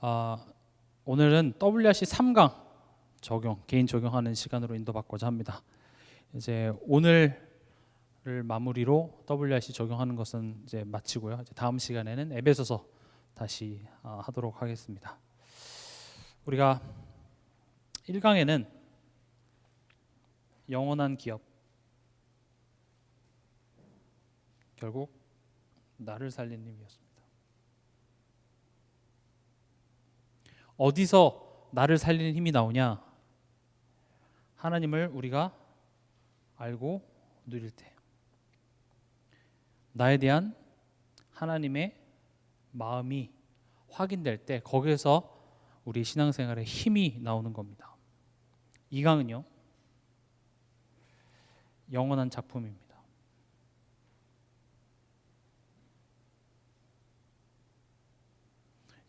아, 오늘은 WRC 3강 적용, 개인 적용하는 시간으로 인도받고자 합니다. 이제 오늘을 마무리로 WRC 적용하는 것은 이제 마치고요. 이제 다음 시간에는 에베소서 다시 하도록 하겠습니다. 우리가 1강에는 영원한 기업, 결국 나를 살린 힘이었습니다. 어디서 나를 살리는 힘이 나오냐? 하나님을 우리가 알고 누릴 때, 나에 대한 하나님의 마음이 확인될 때, 거기에서 우리 신앙생활에 힘이 나오는 겁니다. 이 강은요, 영원한 작품입니다.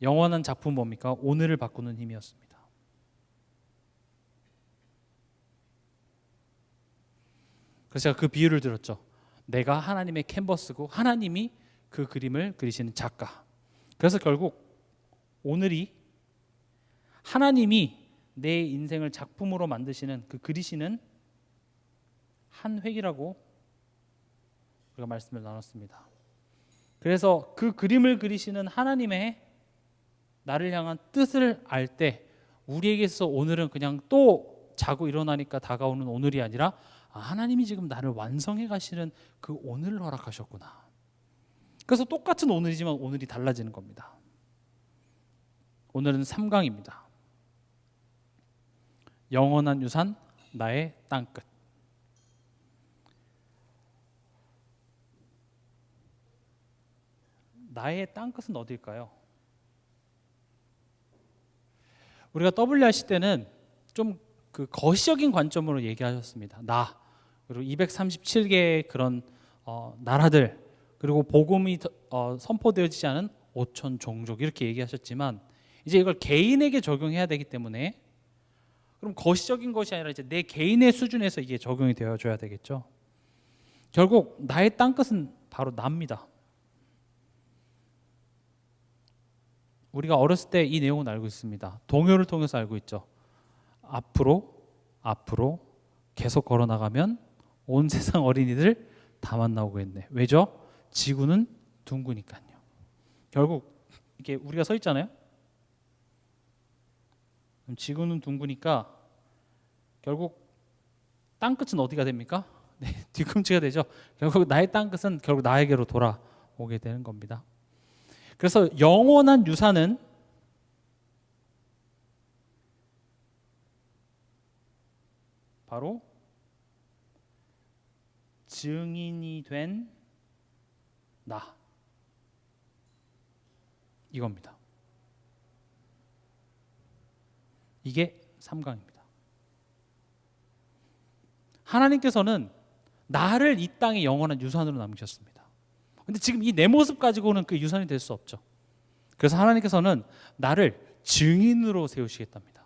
영원한 작품 뭡니까? 오늘을 바꾸는 힘이었습니다. 그래서 제가 그 비유를 들었죠. 내가 하나님의 캔버스고 하나님이 그 그림을 그리시는 작가. 그래서 결국 오늘이 하나님이 내 인생을 작품으로 만드시는, 그 그리시는 한 획이라고 우리가 말씀을 나눴습니다. 그래서 그 그림을 그리시는 하나님의 나를 향한 뜻을 알 때, 우리에게서 오늘은 그냥 또 자고 일어나니까 다가오는 오늘이 아니라 하나님이 지금 나를 완성해 가시는 그 오늘을 허락하셨구나. 그래서 똑같은 오늘이지만 오늘이 달라지는 겁니다. 오늘은 3강입니다. 영원한 유산, 나의 땅끝. 나의 땅끝은 어딜까요? 우리가 WRC 때는 좀 그 거시적인 관점으로 얘기하셨습니다. 나, 그리고 237개의 그런 나라들, 그리고 복음이 선포되어지지 않은 5천 종족, 이렇게 얘기하셨지만, 이제 이걸 개인에게 적용해야 되기 때문에, 그럼 거시적인 것이 아니라 이제 내 개인의 수준에서 이게 적용이 되어줘야 되겠죠. 결국 나의 땅끝은 바로 나입니다. 우리가 어렸을 때 이 내용은 알고 있습니다. 동요를 통해서 알고 있죠. 앞으로 계속 걸어나가면 온 세상 어린이들 다 만나오겠네. 왜죠? 지구는 둥그니까요. 결국 이렇게 우리가 서 있잖아요. 그럼 지구는 둥그니까 결국 땅끝은 어디가 됩니까? 네, 뒤꿈치가 되죠. 결국 나의 땅끝은 결국 나에게로 돌아오게 되는 겁니다. 그래서 영원한 유산은 바로 증인이 된 나, 이겁니다. 이게 3강입니다. 하나님께서는 나를 이 땅의 영원한 유산으로 남기셨습니다. 근데 지금 이 내 모습 가지고는 그 유산이 될 수 없죠. 그래서 하나님께서는 나를 증인으로 세우시겠답니다.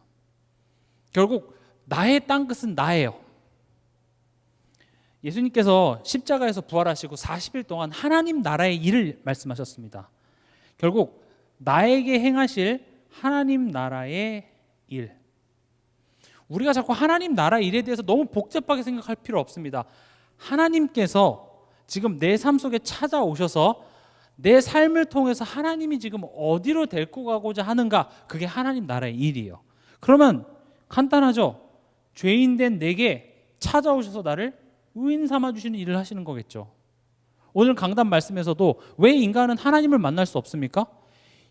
결국 나의 땅끝은 나예요. 예수님께서 십자가에서 부활하시고 40일 동안 하나님 나라의 일을 말씀하셨습니다. 결국 나에게 행하실 하나님 나라의 일, 우리가 자꾸 하나님 나라 일에 대해서 너무 복잡하게 생각할 필요 없습니다. 하나님께서 지금 내 삶 속에 찾아오셔서 내 삶을 통해서 하나님이 지금 어디로 데리고 가고자 하는가, 그게 하나님 나라의 일이에요. 그러면 간단하죠. 죄인된 내게 찾아오셔서 나를 의인 삼아주시는 일을 하시는 거겠죠. 오늘 강단 말씀에서도 왜 인간은 하나님을 만날 수 없습니까?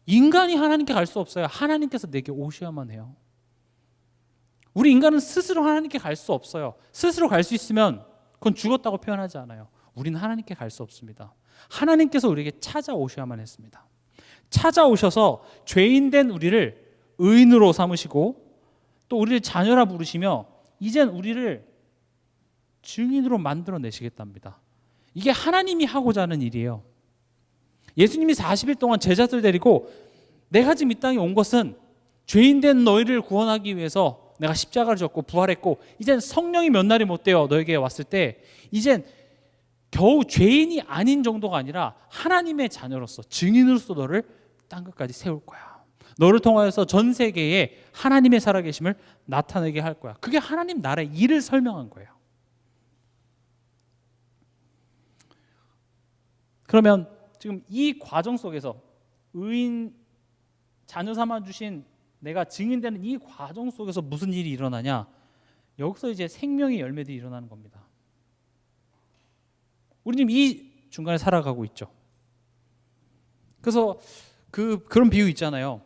인간이 하나님께 갈 수 없어요. 하나님께서 내게 오셔야만 해요. 우리 인간은 스스로 하나님께 갈 수 없어요. 스스로 갈 수 있으면 그건 죽었다고 표현하지 않아요. 우리는 하나님께 갈 수 없습니다. 하나님께서 우리에게 찾아오셔야만 했습니다. 찾아오셔서 죄인된 우리를 의인으로 삼으시고 또 우리를 자녀라 부르시며 이젠 우리를 증인으로 만들어내시겠답니다. 이게 하나님이 하고자 하는 일이에요. 예수님이 40일 동안 제자들 데리고 내가 지금 이 땅에 온 것은 죄인된 너희를 구원하기 위해서 내가 십자가를 졌고 부활했고 이젠 성령이 몇 날이 못 되어 너에게 왔을 때 이젠 겨우 죄인이 아닌 정도가 아니라 하나님의 자녀로서 증인으로서 너를 땅끝까지 세울 거야. 너를 통하여서 전 세계에 하나님의 살아계심을 나타내게 할 거야. 그게 하나님 나라의 일을 설명한 거예요. 그러면 지금 이 과정 속에서 의인 자녀 삼아 주신 내가 증인되는 이 과정 속에서 무슨 일이 일어나냐? 여기서 이제 생명의 열매들이 일어나는 겁니다. 우리 지금 이 중간에 살아가고 있죠. 그래서 그런 비유 있잖아요.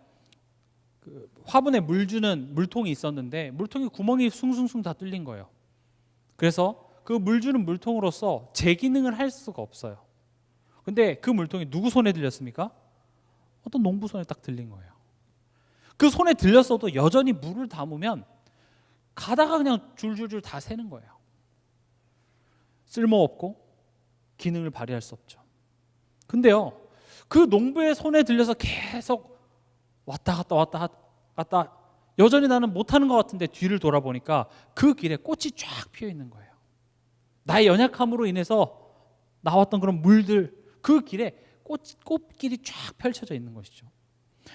화분에 물 주는 물통이 있었는데 물통이 구멍이 숭숭숭 다 뚫린 거예요. 그래서 그 물 주는 물통으로서 제 기능을 할 수가 없어요. 근데 그 물통이 누구 손에 들렸습니까? 어떤 농부 손에 딱 들린 거예요. 그 손에 들렸어도 여전히 물을 담으면 가다가 그냥 줄줄줄 다 새는 거예요. 쓸모없고 기능을 발휘할 수 없죠. 근데요, 그 농부의 손에 들려서 계속 왔다 갔다 여전히 나는 못하는 것 같은데 뒤를 돌아보니까 그 길에 꽃이 쫙 피어 있는 거예요. 나의 연약함으로 인해서 나왔던 그런 물들, 그 길에 꽃길이 쫙 펼쳐져 있는 것이죠.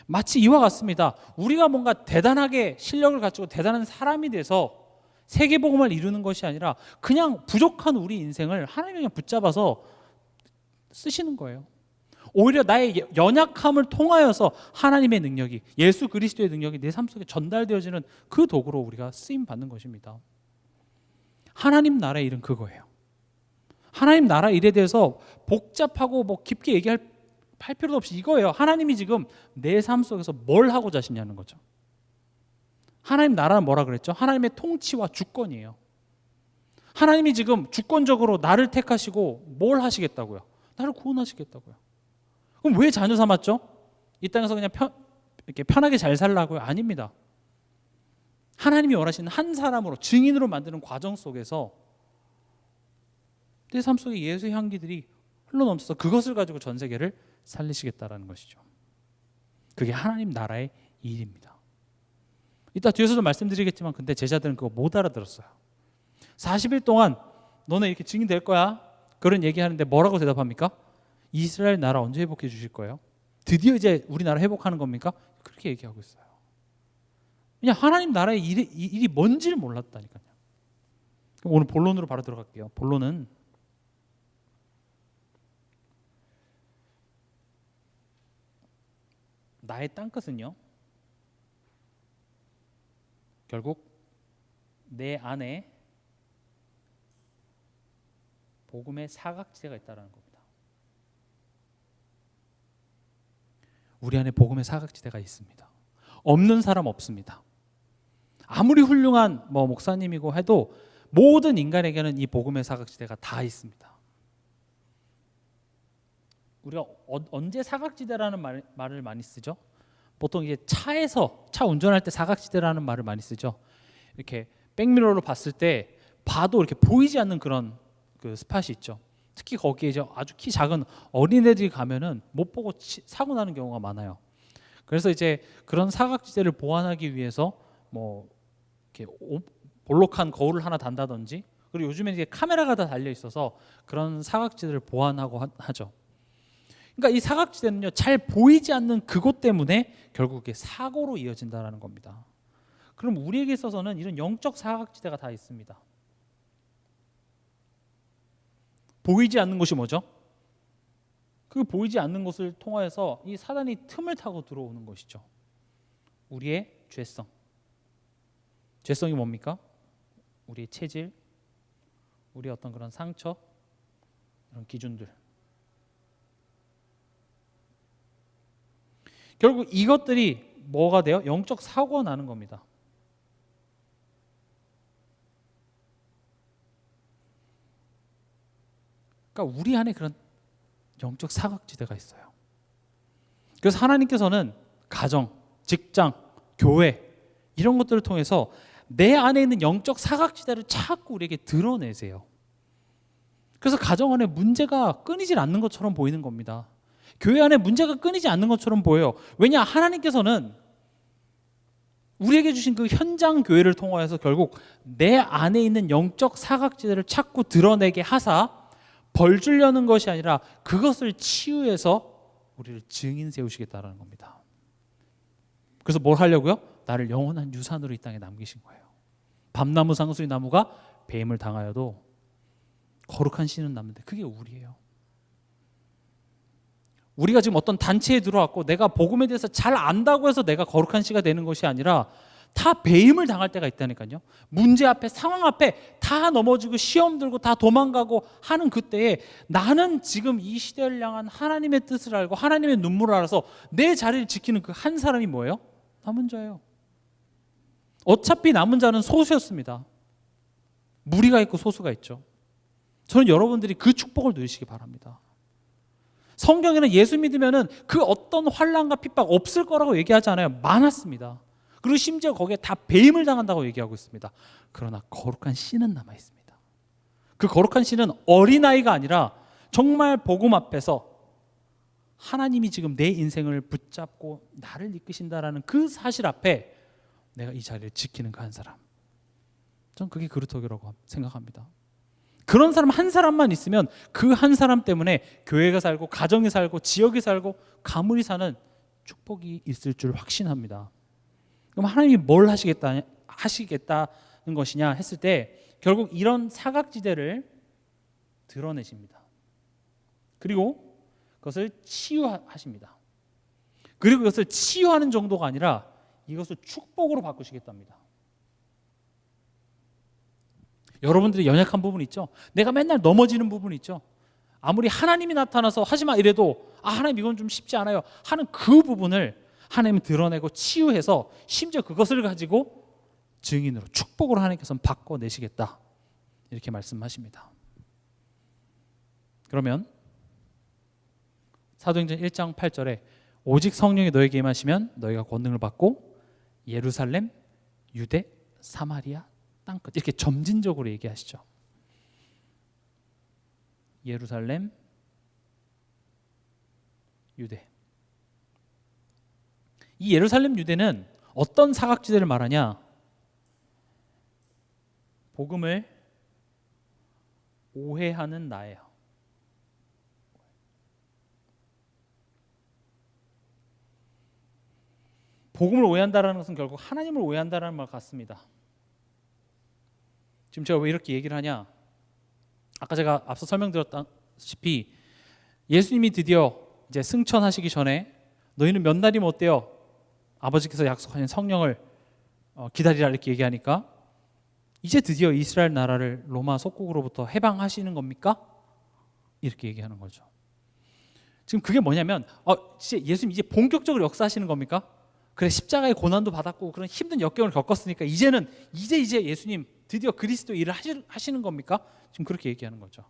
마치 이와 같습니다. 우리가 뭔가 대단하게 실력을 갖추고 대단한 사람이 돼서 세계복음을 이루는 것이 아니라 그냥 부족한 우리 인생을 하나님이 그냥 붙잡아서 쓰시는 거예요. 오히려 나의 연약함을 통하여서 하나님의 능력이, 예수 그리스도의 능력이 내 삶 속에 전달되어지는 그 도구로 우리가 쓰임 받는 것입니다. 하나님 나라의 일은 그거예요. 하나님 나라 일에 대해서 복잡하고 깊게 얘기할 필요도 없이 이거예요. 하나님이 지금 내 삶 속에서 뭘 하고자 하시냐는 거죠. 하나님 나라는 뭐라 그랬죠? 하나님의 통치와 주권이에요. 하나님이 지금 주권적으로 나를 택하시고 뭘 하시겠다고요? 나를 구원하시겠다고요. 그럼 왜 자녀 삼았죠? 이 땅에서 그냥 이렇게 편하게 잘 살라고요? 아닙니다. 하나님이 원하시는 한 사람으로, 증인으로 만드는 과정 속에서 내 삶 속에 예수의 향기들이 흘러넘쳐서 그것을 가지고 전 세계를 살리시겠다라는 것이죠. 그게 하나님 나라의 일입니다. 이따 뒤에서도 말씀드리겠지만 근데 제자들은 그거 못 알아들었어요. 40일 동안 너네 이렇게 증인 될 거야, 그런 얘기하는데 뭐라고 대답합니까? 이스라엘 나라 언제 회복해 주실 거예요? 드디어 이제 우리나라 회복하는 겁니까? 그렇게 얘기하고 있어요. 그냥 하나님 나라의 일이 뭔지를 몰랐다니까요. 그럼 오늘 본론으로 바로 들어갈게요. 본론은 나의 땅끝은요, 결국 내 안에 복음의 사각지대가 있다는 겁니다. 우리 안에 복음의 사각지대가 있습니다. 없는 사람 없습니다. 아무리 훌륭한 목사님이고 해도 모든 인간에게는 이 복음의 사각지대가 다 있습니다. 우리가 언제 사각지대라는 말을 많이 쓰죠? 보통 이제 차 운전할 때 사각지대라는 말을 많이 쓰죠. 이렇게 백미러로 봤을 때 봐도 이렇게 보이지 않는 그런 그 스팟이 있죠. 특히 거기에 이제 아주 키 작은 어린애들이 가면은 못 보고 사고 나는 경우가 많아요. 그래서 이제 그런 사각지대를 보완하기 위해서 이렇게 볼록한 거울을 하나 단다든지, 그리고 요즘에 이제 카메라가 다 달려 있어서 그런 사각지대를 보완하고 하죠. 그러니까 이 사각지대는요, 잘 보이지 않는 그것 때문에 결국 이게 사고로 이어진다는 겁니다. 그럼 우리에게 있어서는 이런 영적 사각지대가 다 있습니다. 보이지 않는 것이 뭐죠? 그 보이지 않는 것을 통하여서 이 사단이 틈을 타고 들어오는 것이죠. 우리의 죄성. 죄성이 뭡니까? 우리의 체질, 우리의 어떤 그런 상처, 이런 기준들. 결국 이것들이 뭐가 돼요? 영적 사고가 나는 겁니다. 그러니까 우리 안에 그런 영적 사각지대가 있어요. 그래서 하나님께서는 가정, 직장, 교회 이런 것들을 통해서 내 안에 있는 영적 사각지대를 자꾸 우리에게 드러내세요. 그래서 가정 안에 문제가 끊이질 않는 것처럼 보이는 겁니다. 교회 안에 문제가 끊이지 않는 것처럼 보여요. 왜냐? 하나님께서는 우리에게 주신 그 현장 교회를 통하여서 결국 내 안에 있는 영적 사각지대를 자꾸 드러내게 하사 벌 주려는 것이 아니라 그것을 치유해서 우리를 증인 세우시겠다는 겁니다. 그래서 뭘 하려고요? 나를 영원한 유산으로 이 땅에 남기신 거예요. 밤나무 상수리 나무가 배임을 당하여도 거룩한 씨는 남는데 그게 우리예요. 우리가 지금 어떤 단체에 들어왔고 내가 복음에 대해서 잘 안다고 해서 내가 거룩한 씨가 되는 것이 아니라 다 배임을 당할 때가 있다니까요. 문제 앞에, 상황 앞에 다 넘어지고 시험 들고 다 도망가고 하는 그때에 나는 지금 이 시대를 향한 하나님의 뜻을 알고 하나님의 눈물을 알아서 내 자리를 지키는 그 한 사람이 뭐예요? 남은 자예요. 어차피 남은 자는 소수였습니다. 무리가 있고 소수가 있죠. 저는 여러분들이 그 축복을 누리시기 바랍니다. 성경에는 예수 믿으면은 그 어떤 환난과 핍박 없을 거라고 얘기하지 않아요. 많았습니다. 그리고 심지어 거기에 다 배임을 당한다고 얘기하고 있습니다. 그러나 거룩한 씨는 남아 있습니다. 그 거룩한 씨는 어린아이가 아니라 정말 복음 앞에서 하나님이 지금 내 인생을 붙잡고 나를 이끄신다라는 그 사실 앞에 내가 이 자리를 지키는 그 한 사람. 전 그게 그루터기라고 생각합니다. 그런 사람 한 사람만 있으면 그 한 사람 때문에 교회가 살고 가정이 살고 지역이 살고 가문이 사는 축복이 있을 줄 확신합니다. 그럼 하나님이 뭘 하시겠다는 것이냐 했을 때 결국 이런 사각지대를 드러내십니다. 그리고 그것을 치유하십니다. 그리고 그것을 치유하는 정도가 아니라 이것을 축복으로 바꾸시겠답니다. 여러분들이 연약한 부분 있죠? 내가 맨날 넘어지는 부분 있죠? 아무리 하나님이 나타나서 하지마 이래도 하나님 이건 좀 쉽지 않아요 하는 그 부분을 하나님이 드러내고 치유해서 심지어 그것을 가지고 증인으로 축복으로 하나님께서 바꿔내시겠다 이렇게 말씀하십니다. 그러면 사도행전 1장 8절에 오직 성령이 너에게 임하시면 너희가 권능을 받고 예루살렘, 유대, 사마리아 땅끝 이렇게 점진적으로 얘기하시죠. 예루살렘, 유대. 이 예루살렘 유대는 어떤 사각지대를 말하냐? 복음을 오해하는 나예요. 복음을 오해한다는 것은 결국 하나님을 오해한다는 말 같습니다. 지금 제가 왜 이렇게 얘기를 하냐? 아까 제가 앞서 설명드렸다시피 예수님이 드디어 이제 승천하시기 전에 너희는 몇 날이면 어때요? 아버지께서 약속하신 성령을 기다리라 이렇게 얘기하니까 이제 드디어 이스라엘 나라를 로마 속국으로부터 해방하시는 겁니까? 이렇게 얘기하는 거죠. 지금 그게 뭐냐면 진짜 예수님 이제 본격적으로 역사하시는 겁니까? 그래 십자가의 고난도 받았고 그런 힘든 역경을 겪었으니까 이제 예수님 드디어 그리스도 일을 하시는 겁니까? 지금 그렇게 얘기하는 거죠.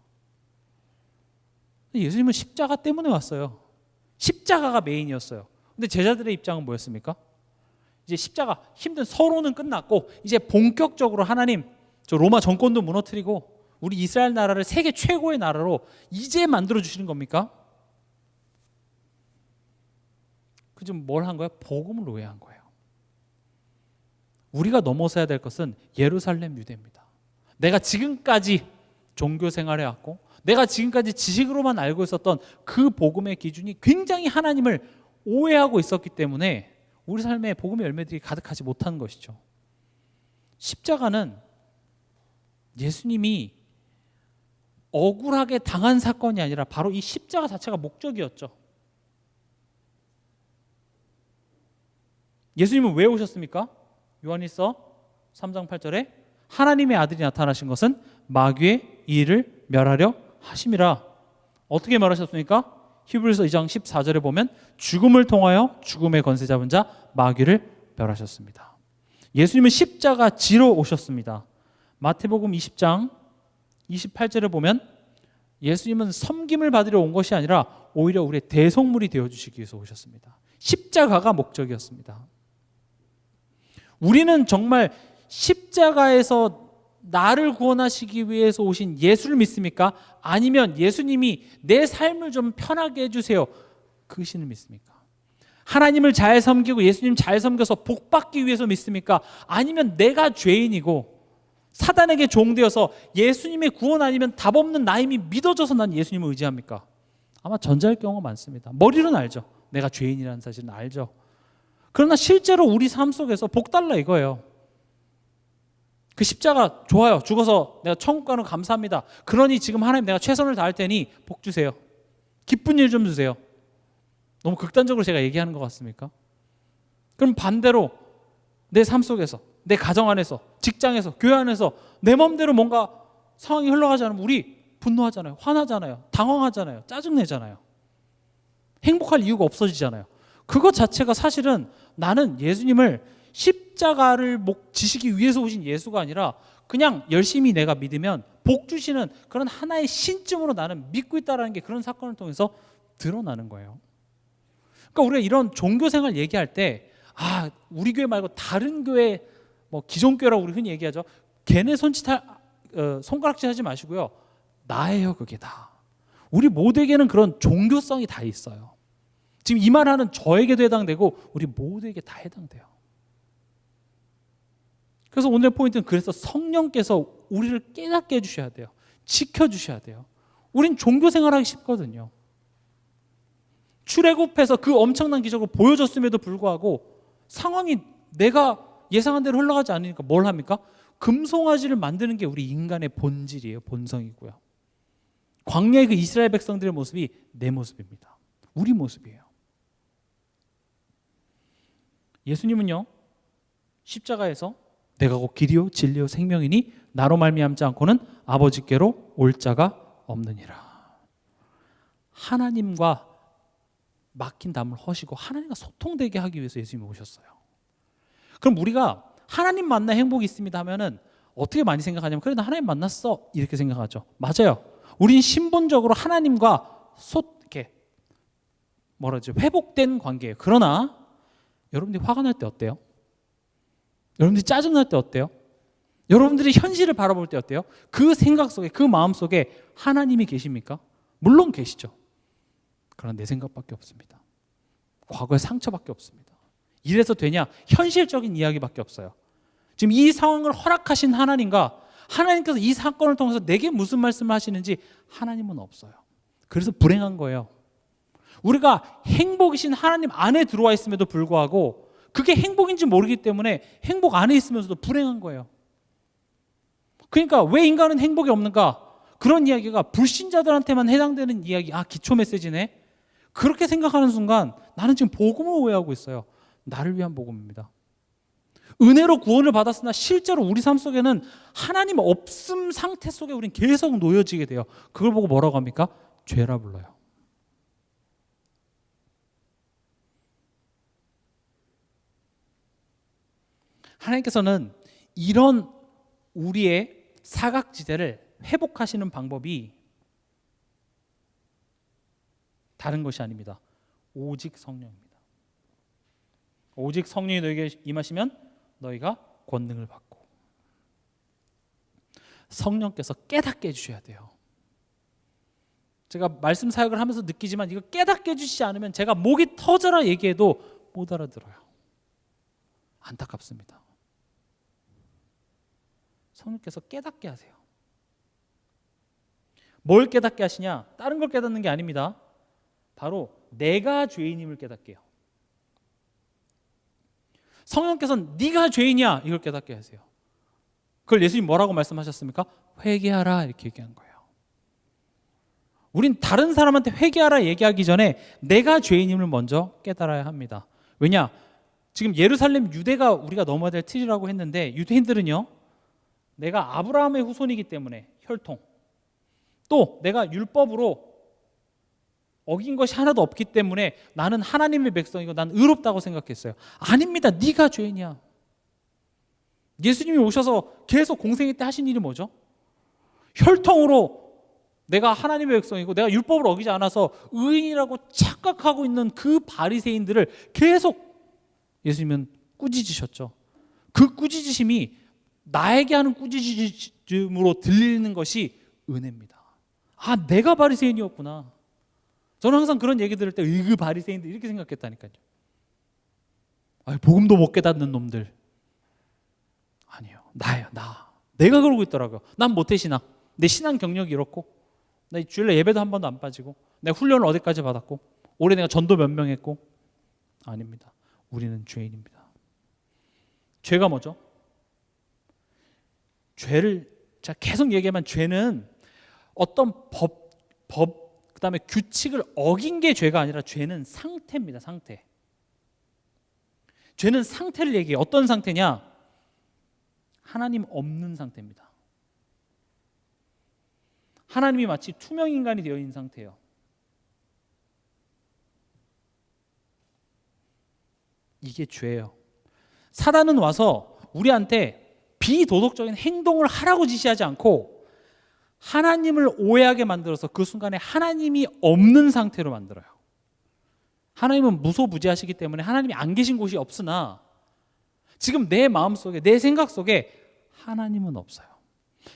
예수님은 십자가 때문에 왔어요. 십자가가 메인이었어요. 근데 제자들의 입장은 뭐였습니까? 이제 십자가 힘든 서로는 끝났고 이제 본격적으로 하나님 저 로마 정권도 무너뜨리고 우리 이스라엘 나라를 세계 최고의 나라로 이제 만들어 주시는 겁니까? 그 좀 뭘 한 거예요? 복음을 오해한 거예요. 우리가 넘어서야 될 것은 예루살렘 유대입니다. 내가 지금까지 종교 생활해 왔고 내가 지금까지 지식으로만 알고 있었던 그 복음의 기준이 굉장히 하나님을 오해하고 있었기 때문에 우리 삶에 복음의 열매들이 가득하지 못한 것이죠. 십자가는 예수님이 억울하게 당한 사건이 아니라 바로 이 십자가 자체가 목적이었죠. 예수님은 왜 오셨습니까? 요한일서 3장 8절에 하나님의 아들이 나타나신 것은 마귀의 일을 멸하려 하심이라. 어떻게 멸하셨습니까? 히브리서 2장 14절에 보면 죽음을 통하여 죽음의 권세 잡은 자 마귀를 멸하셨습니다. 예수님은 십자가 지러 오셨습니다. 마태복음 20장 28절에 보면 예수님은 섬김을 받으러 온 것이 아니라 오히려 우리의 대속물이 되어주시기 위해서 오셨습니다. 십자가가 목적이었습니다. 우리는 정말 십자가에서 나를 구원하시기 위해서 오신 예수를 믿습니까? 아니면 예수님이 내 삶을 좀 편하게 해주세요 그 신을 믿습니까? 하나님을 잘 섬기고 예수님 잘 섬겨서 복 받기 위해서 믿습니까? 아니면 내가 죄인이고 사단에게 종되어서 예수님의 구원 아니면 답 없는 나임이 믿어져서 난 예수님을 의지합니까? 아마 전자일 경우가 많습니다. 머리로는 알죠. 내가 죄인이라는 사실은 알죠. 그러나 실제로 우리 삶 속에서 복 달라 이거예요. 그 십자가 좋아요. 죽어서 내가 천국 가는 거 감사합니다. 그러니 지금 하나님 내가 최선을 다할 테니 복 주세요. 기쁜 일 좀 주세요. 너무 극단적으로 제가 얘기하는 것 같습니까? 그럼 반대로 내 삶 속에서, 내 가정 안에서, 직장에서, 교회 안에서 내 마음대로 뭔가 상황이 흘러가지 않으면 우리 분노하잖아요. 화나잖아요. 당황하잖아요. 짜증내잖아요. 행복할 이유가 없어지잖아요. 그것 자체가 사실은 나는 예수님을 십자가를 지시기 위해서 오신 예수가 아니라 그냥 열심히 내가 믿으면 복 주시는 그런 하나의 신쯤으로 나는 믿고 있다는 게 그런 사건을 통해서 드러나는 거예요. 그러니까 우리가 이런 종교생활 얘기할 때 우리 교회 말고 다른 교회, 뭐 기존교회라고 우리 흔히 얘기하죠. 걔네 손가락질 하지 마시고요. 나예요, 그게 다. 우리 모두에게는 그런 종교성이 다 있어요. 지금 이 말하는 저에게도 해당되고 우리 모두에게 다 해당돼요. 그래서 오늘 포인트는 그래서 성령께서 우리를 깨닫게 해주셔야 돼요. 지켜주셔야 돼요. 우린 종교생활하기 쉽거든요. 출애굽해서 그 엄청난 기적을 보여줬음에도 불구하고 상황이 내가 예상한 대로 흘러가지 않으니까 뭘 합니까? 금송아지를 만드는 게 우리 인간의 본질이에요. 본성이고요. 광야의 그 이스라엘 백성들의 모습이 내 모습입니다. 우리 모습이에요. 예수님은요, 십자가에서 내가 곧 길이요 진리요 생명이니 나로 말미암지 않고는 아버지께로 올 자가 없느니라. 하나님과 막힌 담을 허시고 하나님과 소통되게 하기 위해서 예수님이 오셨어요. 그럼 우리가 하나님 만나 행복이 있습니다 하면은 어떻게 많이 생각하냐면 그래 나 하나님 만났어 이렇게 생각하죠. 맞아요. 우린 신본적으로 하나님과 이렇게 회복된 관계예요. 그러나 여러분들이 화가 날 때 어때요? 여러분들이 짜증날 때 어때요? 여러분들이 현실을 바라볼 때 어때요? 그 생각 속에, 그 마음 속에 하나님이 계십니까? 물론 계시죠. 그러나 내 생각밖에 없습니다. 과거의 상처밖에 없습니다. 이래서 되냐? 현실적인 이야기밖에 없어요. 지금 이 상황을 허락하신 하나님과 하나님께서 이 사건을 통해서 내게 무슨 말씀을 하시는지 하나님은 없어요. 그래서 불행한 거예요. 우리가 행복이신 하나님 안에 들어와 있음에도 불구하고 그게 행복인지 모르기 때문에 행복 안에 있으면서도 불행한 거예요. 그러니까 왜 인간은 행복이 없는가? 그런 이야기가 불신자들한테만 해당되는 이야기, 기초 메시지네. 그렇게 생각하는 순간 나는 지금 복음을 오해하고 있어요. 나를 위한 복음입니다. 은혜로 구원을 받았으나 실제로 우리 삶 속에는 하나님 없음 상태 속에 우리는 계속 놓여지게 돼요. 그걸 보고 뭐라고 합니까? 죄라 불러요. 하나님께서는 이런 우리의 사각지대를 회복하시는 방법이 다른 것이 아닙니다. 오직 성령입니다. 오직 성령이 너에게 임하시면 너희가 권능을 받고. 성령께서 깨닫게 해주셔야 돼요. 제가 말씀 사역을 하면서 느끼지만 이거 깨닫게 해주시지 않으면 제가 목이 터져라 얘기해도 못 알아들어요. 안타깝습니다. 성령께서 깨닫게 하세요. 뭘 깨닫게 하시냐? 다른 걸 깨닫는 게 아닙니다. 바로 내가 죄인임을 깨닫게 해요. 성령께서는 네가 죄인이야 이걸 깨닫게 하세요. 그걸 예수님 뭐라고 말씀하셨습니까? 회개하라 이렇게 얘기한 거예요. 우린 다른 사람한테 회개하라 얘기하기 전에 내가 죄인임을 먼저 깨달아야 합니다. 왜냐? 지금 예루살렘 유대가 우리가 넘어야 될 틀이라고 했는데 유대인들은요, 내가 아브라함의 후손이기 때문에 혈통, 또 내가 율법으로 어긴 것이 하나도 없기 때문에 나는 하나님의 백성이고 난 의롭다고 생각했어요. 아닙니다. 네가 죄인이야. 예수님이 오셔서 계속 공생애 때 하신 일이 뭐죠? 혈통으로 내가 하나님의 백성이고 내가 율법을 어기지 않아서 의인이라고 착각하고 있는 그 바리새인들을 계속 예수님은 꾸짖으셨죠. 그 꾸짖으심이 나에게 하는 꾸짖음으로 들리는 것이 은혜입니다. 내가 바리새인이었구나. 저는 항상 그런 얘기 들을 때 그 바리새인들 이렇게 생각했다니까요. 복음도 못 깨닫는 놈들. 아니에요. 나예요. 내가 그러고 있더라고요. 난 모태신앙. 내 신앙 경력이 이렇고 나 주일날 예배도 한 번도 안 빠지고 내가 훈련을 어디까지 받았고 올해 내가 전도 몇 명 했고. 아닙니다. 우리는 죄인입니다. 죄가 뭐죠? 죄를 제가 계속 얘기하면 죄는 어떤 법 그다음에 규칙을 어긴 게 죄가 아니라 죄는 상태입니다. 상태. 죄는 상태를 얘기해요. 어떤 상태냐? 하나님 없는 상태입니다. 하나님이 마치 투명 인간이 되어 있는 상태예요. 이게 죄예요. 사단은 와서 우리한테 비도덕적인 행동을 하라고 지시하지 않고 하나님을 오해하게 만들어서 그 순간에 하나님이 없는 상태로 만들어요. 하나님은 무소부지하시기 때문에 하나님이 안 계신 곳이 없으나 지금 내 마음속에, 내 생각 속에 하나님은 없어요.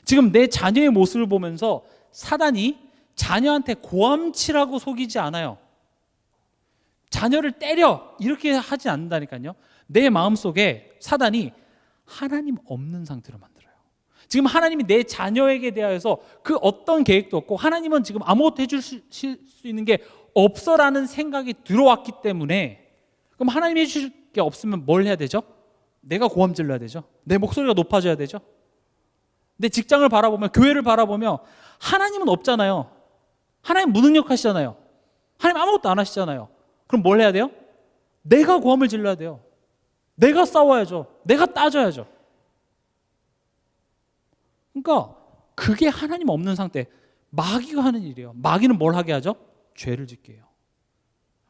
지금 내 자녀의 모습을 보면서 사단이 자녀한테 고함치라고 속이지 않아요. 자녀를 때려 이렇게 하지 않는다니까요. 내 마음속에 사단이 하나님 없는 상태로 만들어요. 지금 하나님이 내 자녀에게 대하여서 그 어떤 계획도 없고 하나님은 지금 아무것도 해줄 수 있는 게 없어라는 생각이 들어왔기 때문에 그럼 하나님이 해줄 게 없으면 뭘 해야 되죠? 내가 고함 질러야 되죠. 내 목소리가 높아져야 되죠. 내 직장을 바라보며 교회를 바라보며 하나님은 없잖아요. 하나님 무능력하시잖아요. 하나님 아무것도 안 하시잖아요. 그럼 뭘 해야 돼요? 내가 고함을 질러야 돼요. 내가 싸워야죠. 내가 따져야죠. 그러니까 그게 하나님 없는 상태. 마귀가 하는 일이에요. 마귀는 뭘 하게 하죠? 죄를 짓게 해요.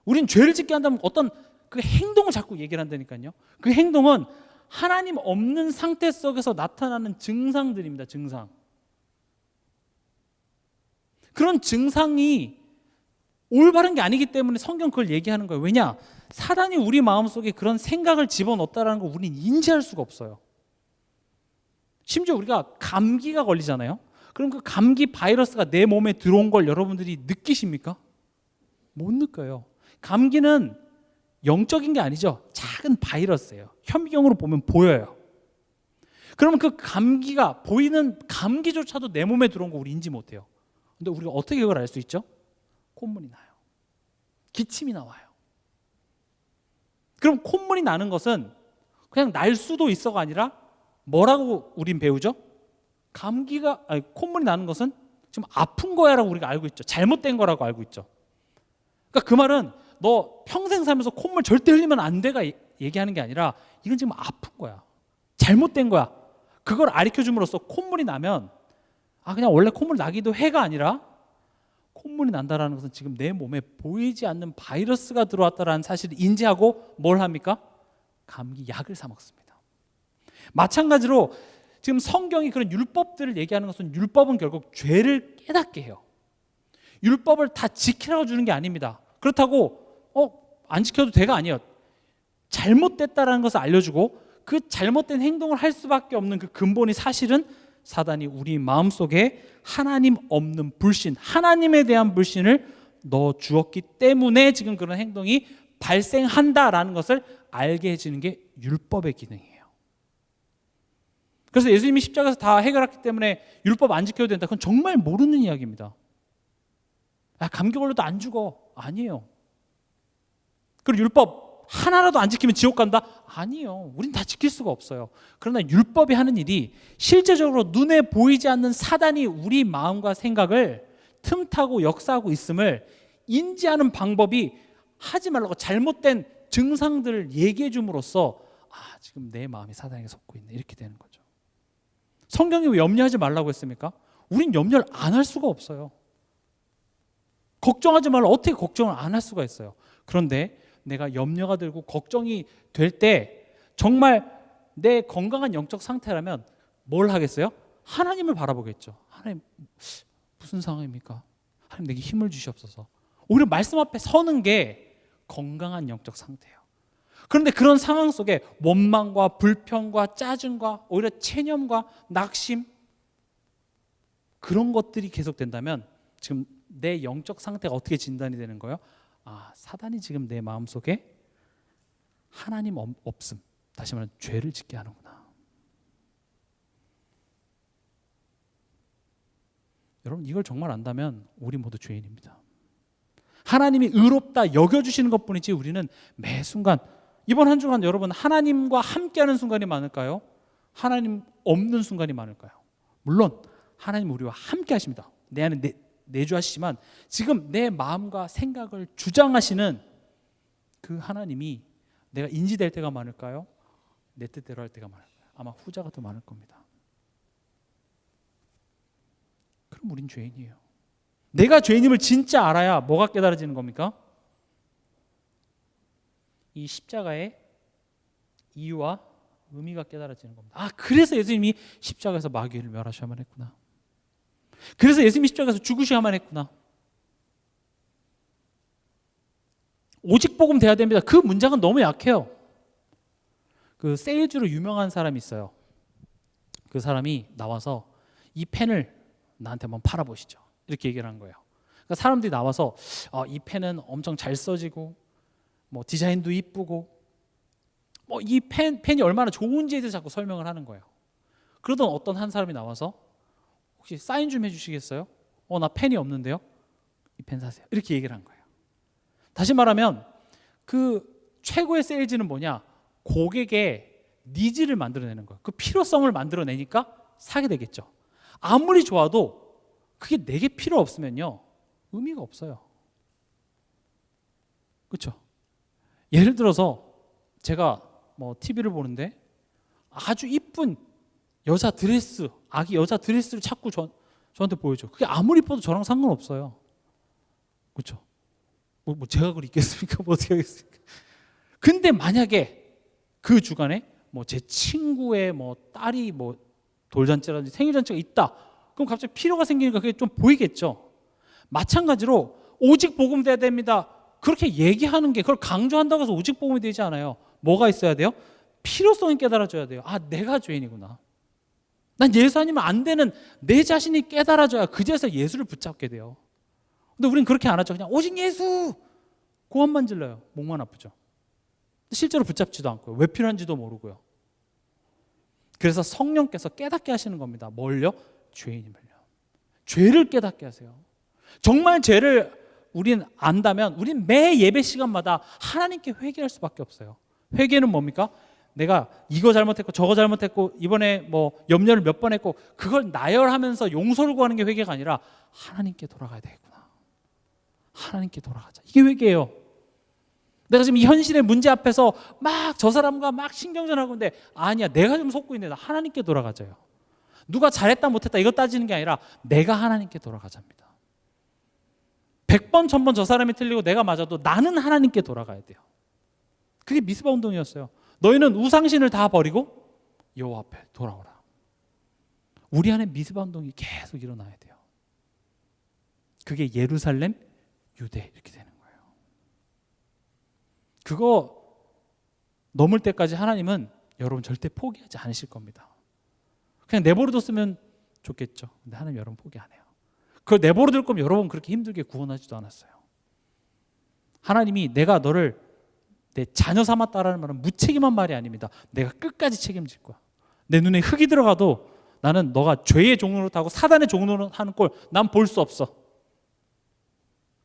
우린 죄를 짓게 한다면 어떤 그 행동을 자꾸 얘기를 한다니까요. 그 행동은 하나님 없는 상태 속에서 나타나는 증상들입니다. 증상. 그런 증상이 올바른 게 아니기 때문에 성경 그걸 얘기하는 거예요. 왜냐? 사단이 우리 마음속에 그런 생각을 집어넣었다는 걸 우리는 인지할 수가 없어요. 심지어 우리가 감기가 걸리잖아요. 그럼 그 감기 바이러스가 내 몸에 들어온 걸 여러분들이 느끼십니까? 못 느껴요. 감기는 영적인 게 아니죠. 작은 바이러스예요. 현미경으로 보면 보여요. 그러면 그 감기가 보이는 감기조차도 내 몸에 들어온 거 우리 인지 못해요. 근데 우리가 어떻게 그걸 알 수 있죠? 콧물이 나요. 기침이 나와요. 그럼 콧물이 나는 것은 그냥 날 수도 있어가 아니라 뭐라고 우린 배우죠? 콧물이 나는 것은 지금 아픈 거야라고 우리가 알고 있죠. 잘못된 거라고 알고 있죠. 그러니까 그 말은 너 평생 살면서 콧물 절대 흘리면 안 돼가 얘기하는 게 아니라 이건 지금 아픈 거야. 잘못된 거야. 그걸 가르쳐줌으로써 콧물이 나면 그냥 원래 콧물 나기도 해가 아니라 콧물이 난다라는 것은 지금 내 몸에 보이지 않는 바이러스가 들어왔다라는 사실을 인지하고 뭘 합니까? 감기 약을 사 먹습니다. 마찬가지로 지금 성경이 그런 율법들을 얘기하는 것은 율법은 결국 죄를 깨닫게 해요. 율법을 다 지키라고 주는 게 아닙니다. 그렇다고 안 지켜도 돼가 아니에요. 잘못됐다라는 것을 알려주고 그 잘못된 행동을 할 수밖에 없는 그 근본이 사실은 사단이 우리 마음속에 하나님 없는 불신, 하나님에 대한 불신을 넣어 주었기 때문에 지금 그런 행동이 발생한다라는 것을 알게 해주는 게 율법의 기능이에요. 그래서 예수님이 십자가에서 다 해결했기 때문에 율법 안 지켜도 된다. 그건 정말 모르는 이야기입니다. 감기 걸려도 안 죽어. 아니에요. 그리고 율법 하나라도 안 지키면 지옥 간다? 아니에요. 우린 다 지킬 수가 없어요. 그러나 율법이 하는 일이 실제적으로 눈에 보이지 않는 사단이 우리 마음과 생각을 틈타고 역사하고 있음을 인지하는 방법이 하지 말라고 잘못된 증상들을 얘기해 줌으로써 지금 내 마음이 사단에게 속고 있네 이렇게 되는 거죠. 성경이 왜 염려하지 말라고 했습니까? 우린 염려를 안 할 수가 없어요. 걱정하지 말라. 어떻게 걱정을 안 할 수가 있어요? 그런데 내가 염려가 들고 걱정이 될 때 정말 내 건강한 영적 상태라면 뭘 하겠어요? 하나님을 바라보겠죠. 하나님 무슨 상황입니까? 하나님 내게 힘을 주시옵소서. 오히려 말씀 앞에 서는 게 건강한 영적 상태예요. 그런데 그런 상황 속에 원망과 불평과 짜증과 오히려 체념과 낙심 그런 것들이 계속된다면 지금 내 영적 상태가 어떻게 진단이 되는 거예요? 사단이 지금 내 마음속에 하나님 없음, 다시 말하면 죄를 짓게 하는구나. 여러분 이걸 정말 안다면 우리 모두 죄인입니다. 하나님이 의롭다 여겨주시는 것뿐이지 우리는 매 순간 이번 한 주간 여러분 하나님과 함께하는 순간이 많을까요? 하나님 없는 순간이 많을까요? 물론 하나님 우리와 함께 하십니다. 내 안에 내주하시지만 지금 내 마음과 생각을 주장하시는 그 하나님이 내가 인지될 때가 많을까요? 내 뜻대로 할 때가 많을까요? 아마 후자가 더 많을 겁니다. 그럼 우린 죄인이에요. 내가 죄인임을 진짜 알아야 뭐가 깨달아지는 겁니까? 이 십자가의 이유와 의미가 깨달아지는 겁니다. 아, 그래서 예수님이 십자가에서 마귀를 멸하셔야만 했구나. 그래서 예수님이 십자가에서 죽으셔야만 했구나. 오직 복음 돼야 됩니다. 그 문장은 너무 약해요. 그 세일즈로 유명한 사람이 있어요. 그 사람이 나와서 이 펜을 나한테 한번 팔아보시죠. 이렇게 얘기를 한 거예요. 그러니까 사람들이 나와서 이 펜은 엄청 잘 써지고 뭐 디자인도 이쁘고 뭐 이 펜이 얼마나 좋은지에 대해서 자꾸 설명을 하는 거예요. 그러던 어떤 한 사람이 나와서 혹시 사인 좀 해주시겠어요? 나 펜이 없는데요. 이 펜 사세요. 이렇게 얘기를 한 거예요. 다시 말하면 그 최고의 세일즈는 뭐냐? 고객의 니즈를 만들어내는 거예요. 그 필요성을 만들어내니까 사게 되겠죠. 아무리 좋아도 그게 내게 필요 없으면요 의미가 없어요. 그렇죠? 예를 들어서 제가 뭐 TV를 보는데 아주 이쁜 여자 드레스, 아기 여자 드레스를 자꾸 저한테 보여줘. 그게 아무리 이뻐도 저랑 상관없어요. 그렇죠? 뭐 제가 그걸 입겠습니까? 뭐 어떻게 하겠습니까? 근데 만약에 그 주간에 뭐 제 친구의 뭐 딸이 뭐 돌잔치라든지 생일잔치가 있다. 그럼 갑자기 필요가 생기니까 그게 좀 보이겠죠. 마찬가지로 오직 복음 돼야 됩니다. 그렇게 얘기하는 게 그걸 강조한다고 해서 오직 복음이 되지 않아요. 뭐가 있어야 돼요? 필요성이 깨달아져야 돼요. 아, 내가 죄인이구나. 난 예수 아니면 안 되는 내 자신이 깨달아져야 그제서 예수를 붙잡게 돼요. 근데 우린 그렇게 안 하죠. 그냥 오직 예수! 고함만 질러요. 목만 아프죠. 실제로 붙잡지도 않고요. 왜 필요한지도 모르고요. 그래서 성령께서 깨닫게 하시는 겁니다. 뭘요? 죄인임을요. 죄를 깨닫게 하세요. 정말 죄를 우린 안다면 우린 매 예배 시간마다 하나님께 회개할 수밖에 없어요. 회개는 뭡니까? 내가 이거 잘못했고 저거 잘못했고 이번에 뭐 염려를 몇 번 했고 그걸 나열하면서 용서를 구하는 게 회개가 아니라 하나님께 돌아가야 되겠구나. 하나님께 돌아가자. 이게 회개예요. 내가 지금 이 현실의 문제 앞에서 막 저 사람과 막 신경전하고 있는데 아니야, 내가 좀 속고 있는데 나 하나님께 돌아가자요. 누가 잘했다 못했다 이거 따지는 게 아니라 내가 하나님께 돌아가자입니다. 100번 1000번 저 사람이 틀리고 내가 맞아도 나는 하나님께 돌아가야 돼요. 그게 미스바 운동이었어요. 너희는 우상신을 다 버리고 여호와 앞에 돌아오라. 우리 안에 미스바 운동이 계속 일어나야 돼요. 그게 예루살렘, 유대 이렇게 되는 거예요. 그거 넘을 때까지 하나님은 여러분 절대 포기하지 않으실 겁니다. 그냥 내버려뒀으면 좋겠죠. 근데 하나님 여러분 포기 안 해요. 그걸 내버려둘 거면 여러분 그렇게 힘들게 구원하지도 않았어요. 하나님이 내가 너를 내 자녀 삼았다라는 말은 무책임한 말이 아닙니다. 내가 끝까지 책임질 거야. 내 눈에 흙이 들어가도 나는 너가 죄의 종로를 타고 사단의 종로를 하는 꼴 난 볼 수 없어.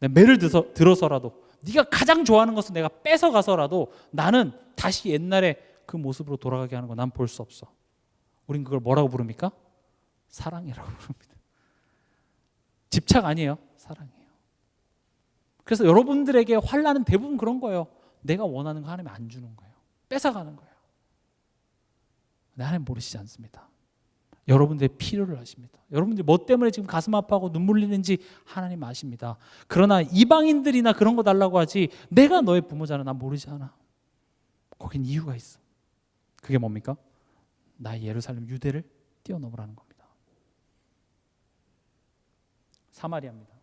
내 매를 들어서라도 네가 가장 좋아하는 것을 내가 뺏어가서라도 나는 다시 옛날에 그 모습으로 돌아가게 하는 거 난 볼 수 없어. 우린 그걸 뭐라고 부릅니까? 사랑이라고 부릅니다. 집착 아니에요. 사랑이에요. 그래서 여러분들에게 환난은 대부분 그런 거예요. 내가 원하는 거 하나님 안 주는 거예요. 뺏어가는 거예요. 근데 하나님 모르시지 않습니다. 여러분들의 필요를 아십니다. 여러분들이 뭐 때문에 지금 가슴 아파하고 눈물 흘리는지 하나님 아십니다. 그러나 이방인들이나 그런 거 달라고 하지 내가 너의 부모잖아. 난 모르지 않아. 거긴 이유가 있어. 그게 뭡니까? 나의 예루살렘 유대를 뛰어넘으라는 겁니다. 사마리아입니다.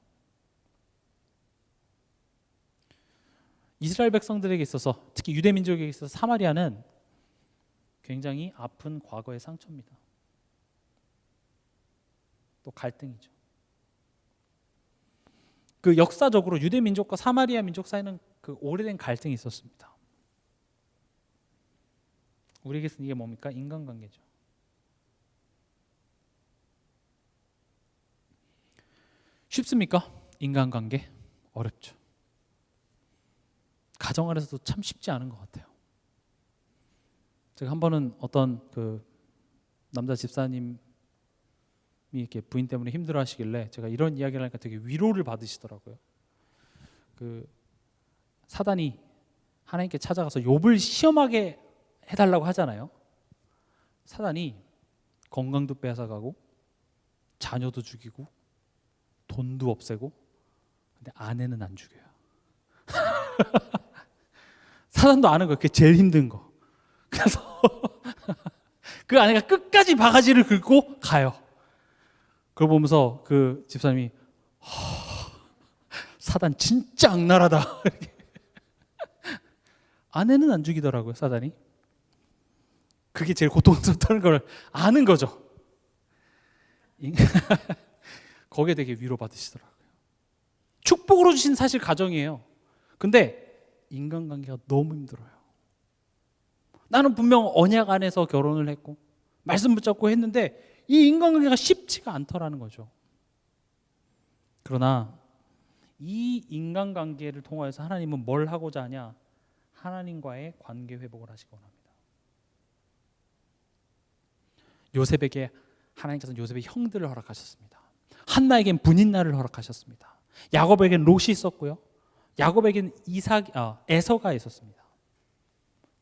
이스라엘 백성들에게 있어서 특히 유대 민족에게 있어서 사마리아는 굉장히 아픈 과거의 상처입니다. 또 갈등이죠. 그 역사적으로 유대 민족과 사마리아 민족 사이는 그 오래된 갈등이 있었습니다. 우리에게서는 이게 뭡니까? 인간관계죠. 쉽습니까? 인간관계? 어렵죠. 가정 안에서도 참 쉽지 않은 것 같아요. 제가 한 번은 어떤 그 남자 집사님이 이렇게 부인 때문에 힘들어하시길래 제가 이런 이야기를 하니까 되게 위로를 받으시더라고요. 그 사단이 하나님께 찾아가서 욥을 시험하게 해달라고 하잖아요. 사단이 건강도 빼앗아가고 자녀도 죽이고 돈도 없애고, 근데 아내는 안 죽여요. 사단도 아는 거예요. 그게 제일 힘든 거. 그래서 그 아내가 끝까지 바가지를 긁고 가요. 그걸 보면서 그 집사님이 사단 진짜 악랄하다. 아내는 안 죽이더라고요, 사단이. 그게 제일 고통스럽다는 걸 아는 거죠. 거기에 되게 위로받으시더라고요. 축복으로 주신 사실 가정이에요. 근데 인간관계가 너무 힘들어요. 나는 분명 언약 안에서 결혼을 했고 말씀 붙잡고 했는데 이 인간관계가 쉽지가 않더라는 거죠. 그러나 이 인간관계를 통해서 하나님은 뭘 하고자 하냐? 하나님과의 관계 회복을 하시기 원합니다. 요셉에게 하나님께서는 요셉의 형들을 허락하셨습니다. 한나에겐 분인날을 허락하셨습니다. 야곱에겐 롯이 있었고요. 야곱에겐 에서가 있었습니다.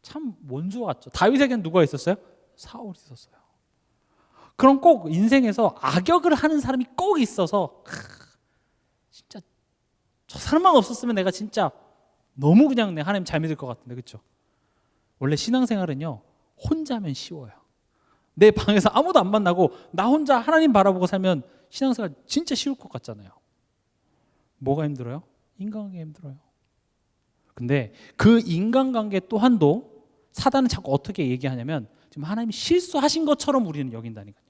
참 원수와 같죠. 다윗에겐 누가 있었어요? 사울이 있었어요. 그럼 꼭 인생에서 악역을 하는 사람이 꼭 있어서 진짜 저 사람만 없었으면 내가 진짜 너무 그냥 내 하나님 잘 믿을 것 같은데, 그렇죠? 원래 신앙생활은요 혼자면 쉬워요. 내 방에서 아무도 안 만나고 나 혼자 하나님 바라보고 살면 신앙생활 진짜 쉬울 것 같잖아요. 뭐가 힘들어요? 인간관계 힘들어요. 근데 그 인간관계 또한도 사단은 자꾸 어떻게 얘기하냐면 지금 하나님이 실수하신 것처럼 우리는 여긴다니까요.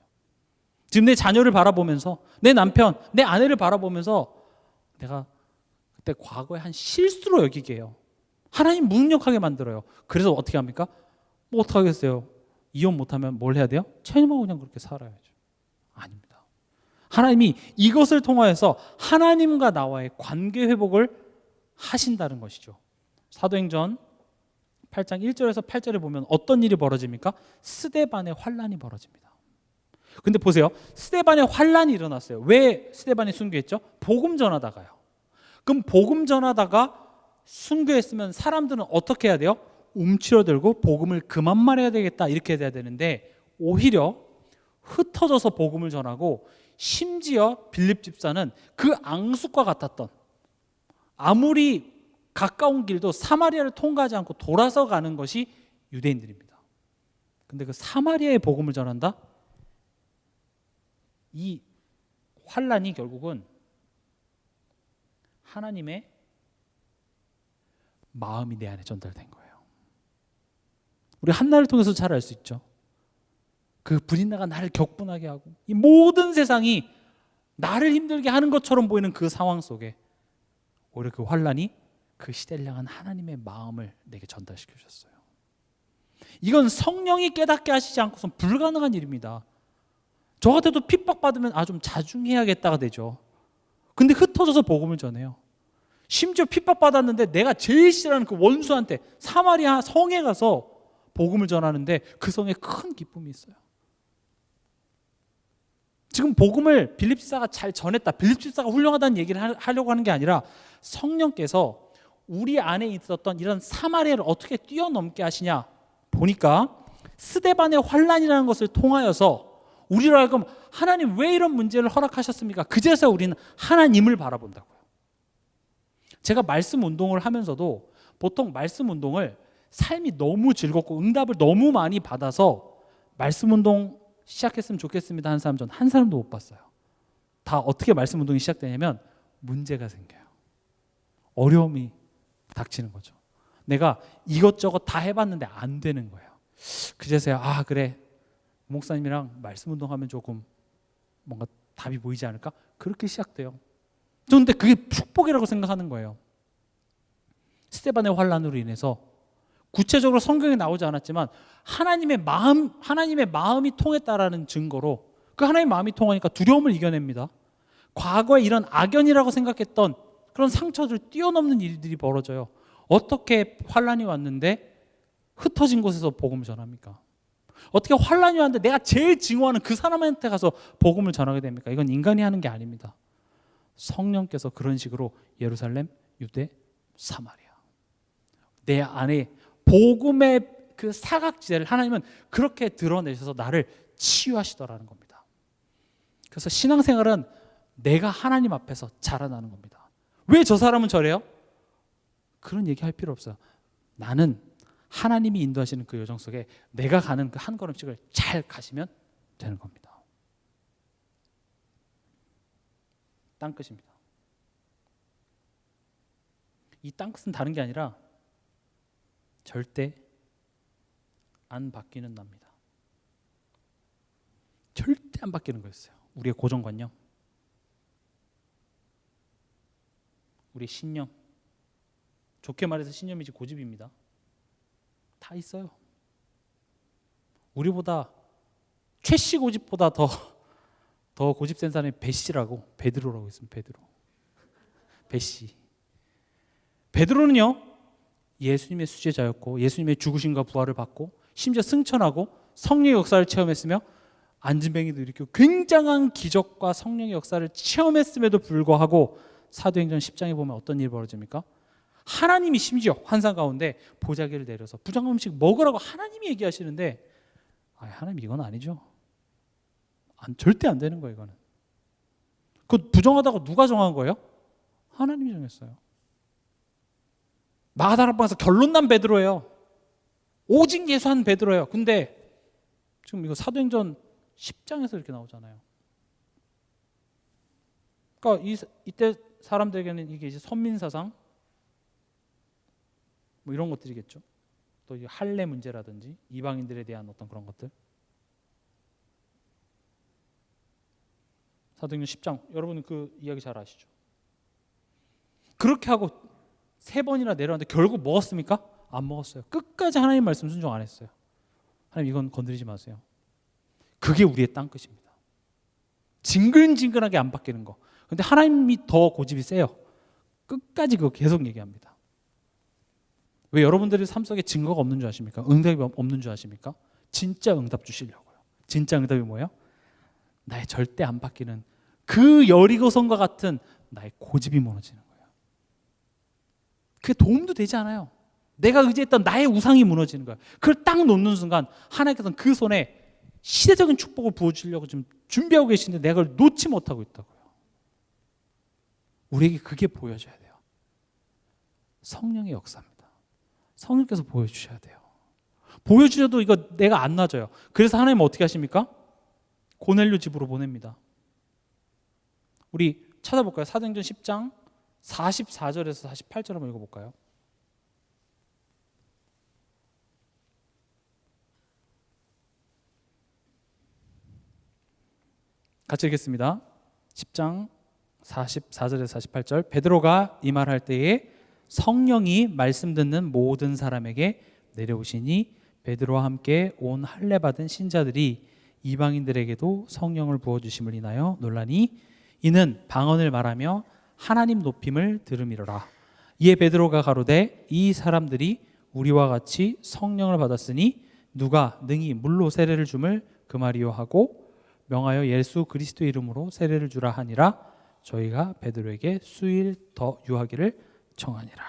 지금 내 자녀를 바라보면서, 내 남편, 내 아내를 바라보면서 내가 그때 과거에 한 실수로 여기게 해요. 하나님 무능력하게 만들어요. 그래서 어떻게 합니까? 뭐 어떡하겠어요? 이혼 못하면 뭘 해야 돼요? 체념하고 그냥 그렇게 살아야죠. 아닙니다. 하나님이 이것을 통하여서 하나님과 나와의 관계 회복을 하신다는 것이죠. 사도행전 8장 1절에서 8절에 보면 어떤 일이 벌어집니까? 스데반의 환란이 벌어집니다. 근데 보세요. 스데반의 환란이 일어났어요. 왜 스데반이 순교했죠? 복음 전하다가요. 그럼 복음 전하다가 순교했으면 사람들은 어떻게 해야 돼요? 움츠러들고 복음을 그만 말해야 되겠다, 이렇게 돼야 되는데 오히려 흩어져서 복음을 전하고, 심지어 빌립 집사는 그 앙숙과 같았던, 아무리 가까운 길도 사마리아를 통과하지 않고 돌아서 가는 것이 유대인들입니다. 근데 그 사마리아의 복음을 전한다? 이 환란이 결국은 하나님의 마음이 내 안에 전달된 거예요. 우리 한나를 통해서 잘 알 수 있죠. 그 불인나가 나를 격분하게 하고 이 모든 세상이 나를 힘들게 하는 것처럼 보이는 그 상황 속에 오히려 그 환란이 그 시대를 향한 하나님의 마음을 내게 전달시켜 주셨어요. 이건 성령이 깨닫게 하시지 않고선 불가능한 일입니다. 저 같아도 핍박받으면 좀 자중해야겠다가 되죠. 근데 흩어져서 복음을 전해요. 심지어 핍박받았는데 내가 제일 싫어하는 그 원수한테 사마리아 성에 가서 복음을 전하는데 그 성에 큰 기쁨이 있어요. 지금 복음을 빌립 집사가 잘 전했다, 빌립 집사가 훌륭하다는 얘기를 하려고 하는 게 아니라 성령께서 우리 안에 있었던 이런 사마리아를 어떻게 뛰어넘게 하시냐 보니까 스데반의 환란이라는 것을 통하여서 우리로 하여금 하나님 왜 이런 문제를 허락하셨습니까? 그제서 우리는 하나님을 바라본다고요. 제가 말씀 운동을 하면서도 보통 말씀 운동을 삶이 너무 즐겁고 응답을 너무 많이 받아서 말씀 운동 시작했으면 좋겠습니다 하는 사람 전 한 사람도 못 봤어요. 다 어떻게 말씀 운동이 시작되냐면 문제가 생겨요. 어려움이 닥치는 거죠. 내가 이것저것 다 해봤는데 안 되는 거예요. 그제서야 그래, 목사님이랑 말씀 운동하면 조금 뭔가 답이 보이지 않을까? 그렇게 시작돼요. 그런데 그게 축복이라고 생각하는 거예요. 스데반의 환란으로 인해서 구체적으로 성경에 나오지 않았지만 하나님의 마음이 통했다라는 증거로, 그 하나님의 마음이 통하니까 두려움을 이겨냅니다. 과거에 이런 악연이라고 생각했던 그런 상처들 뛰어넘는 일들이 벌어져요. 어떻게 환란이 왔는데 흩어진 곳에서 복음을 전합니까? 어떻게 환란이 왔는데 내가 제일 증오하는 그 사람한테 가서 복음을 전하게 됩니까? 이건 인간이 하는 게 아닙니다. 성령께서 그런 식으로 예루살렘, 유대, 사마리아 내 안에 복음의 그 사각지대를 하나님은 그렇게 드러내셔서 나를 치유하시더라는 겁니다. 그래서 신앙생활은 내가 하나님 앞에서 자라나는 겁니다. 왜 저 사람은 저래요? 그런 얘기할 필요 없어요. 나는 하나님이 인도하시는 그 여정 속에 내가 가는 그 한 걸음씩을 잘 가시면 되는 겁니다. 땅끝입니다. 이 땅끝은 다른 게 아니라 절대 안 바뀌는 납니다. 절대 안 바뀌는 거였어요. 우리의 고정관념, 우리의 신념, 좋게 말해서 신념이지 고집입니다. 다 있어요. 우리보다 최씨 고집보다 더 고집 센 사람이 베시라고, 베드로라고 있습니다. 베시. 베드로는요 예수님의 수제자였고 예수님의 죽으심과 부활을 받고 심지어 승천하고 성령의 역사를 체험했으며 안진뱅이도 일으키고 굉장한 기적과 성령의 역사를 체험했음에도 불구하고 사도행전 10장에 보면 어떤 일이 벌어집니까? 하나님이 심지어 환상 가운데 보자기를 내려서 부정한 음식 먹으라고 하나님이 얘기하시는데 하나님 이건 아니죠. 절대 안 되는 거예요. 이거는. 그 부정하다고 누가 정한 거예요? 하나님이 정했어요. 마가다락방에서 결론 난 베드로예요. 오직 예수한 베드로예요. 근데 지금 이거 사도행전 10장에서 이렇게 나오잖아요. 그러니까 이때 사람들에게는 이게 이제 선민사상 뭐 이런 것들이겠죠. 또 이 할례 문제라든지 이방인들에 대한 어떤 그런 것들. 사도행전 10장 여러분은 그 이야기 잘 아시죠? 그렇게 하고 3번이나 내려왔는데 결국 먹었습니까? 안 먹었어요. 끝까지 하나님 말씀 순종 안 했어요. 하나님 이건 건드리지 마세요. 그게 우리의 땅끝입니다. 징글징글하게 안 바뀌는 거. 근데 하나님이 더 고집이 세요. 끝까지 그거 계속 얘기합니다. 왜 여러분들의 삶 속에 증거가 없는 줄 아십니까? 응답이 없는 줄 아십니까? 진짜 응답 주시려고요. 진짜 응답이 뭐예요? 나의 절대 안 바뀌는 그 여리고성과 같은 나의 고집이 무너지는 거예요. 그게 도움도 되지 않아요. 내가 의지했던 나의 우상이 무너지는 거예요. 그걸 딱 놓는 순간 하나님께서는 그 손에 시대적인 축복을 부어주려고 지금 준비하고 계신데 내가 그걸 놓지 못하고 있다고요. 우리에게 그게 보여져야 돼요. 성령의 역사입니다. 성령께서 보여주셔야 돼요. 보여주셔도 이거 내가 안 놔줘요. 그래서 하나님은 어떻게 하십니까? 고넬료 집으로 보냅니다. 우리 찾아볼까요? 사도행전 10장 44절에서 48절 한번 읽어볼까요? 같이 읽겠습니다. 10장 44절에서 48절 베드로가 이 말할 때에 성령이 말씀 듣는 모든 사람에게 내려오시니 베드로와 함께 온 할례 받은 신자들이 이방인들에게도 성령을 부어주심을 인하여 놀라니 이는 방언을 말하며 하나님 높임을 들음이로라. 이에 베드로가 가로되 이 사람들이 우리와 같이 성령을 받았으니 누가 능히 물로 세례를 줌을 금하리요 하고 명하여 예수 그리스도의 이름으로 세례를 주라 하니라. 저희가 베드로에게 수일 더 유하기를 청하니라.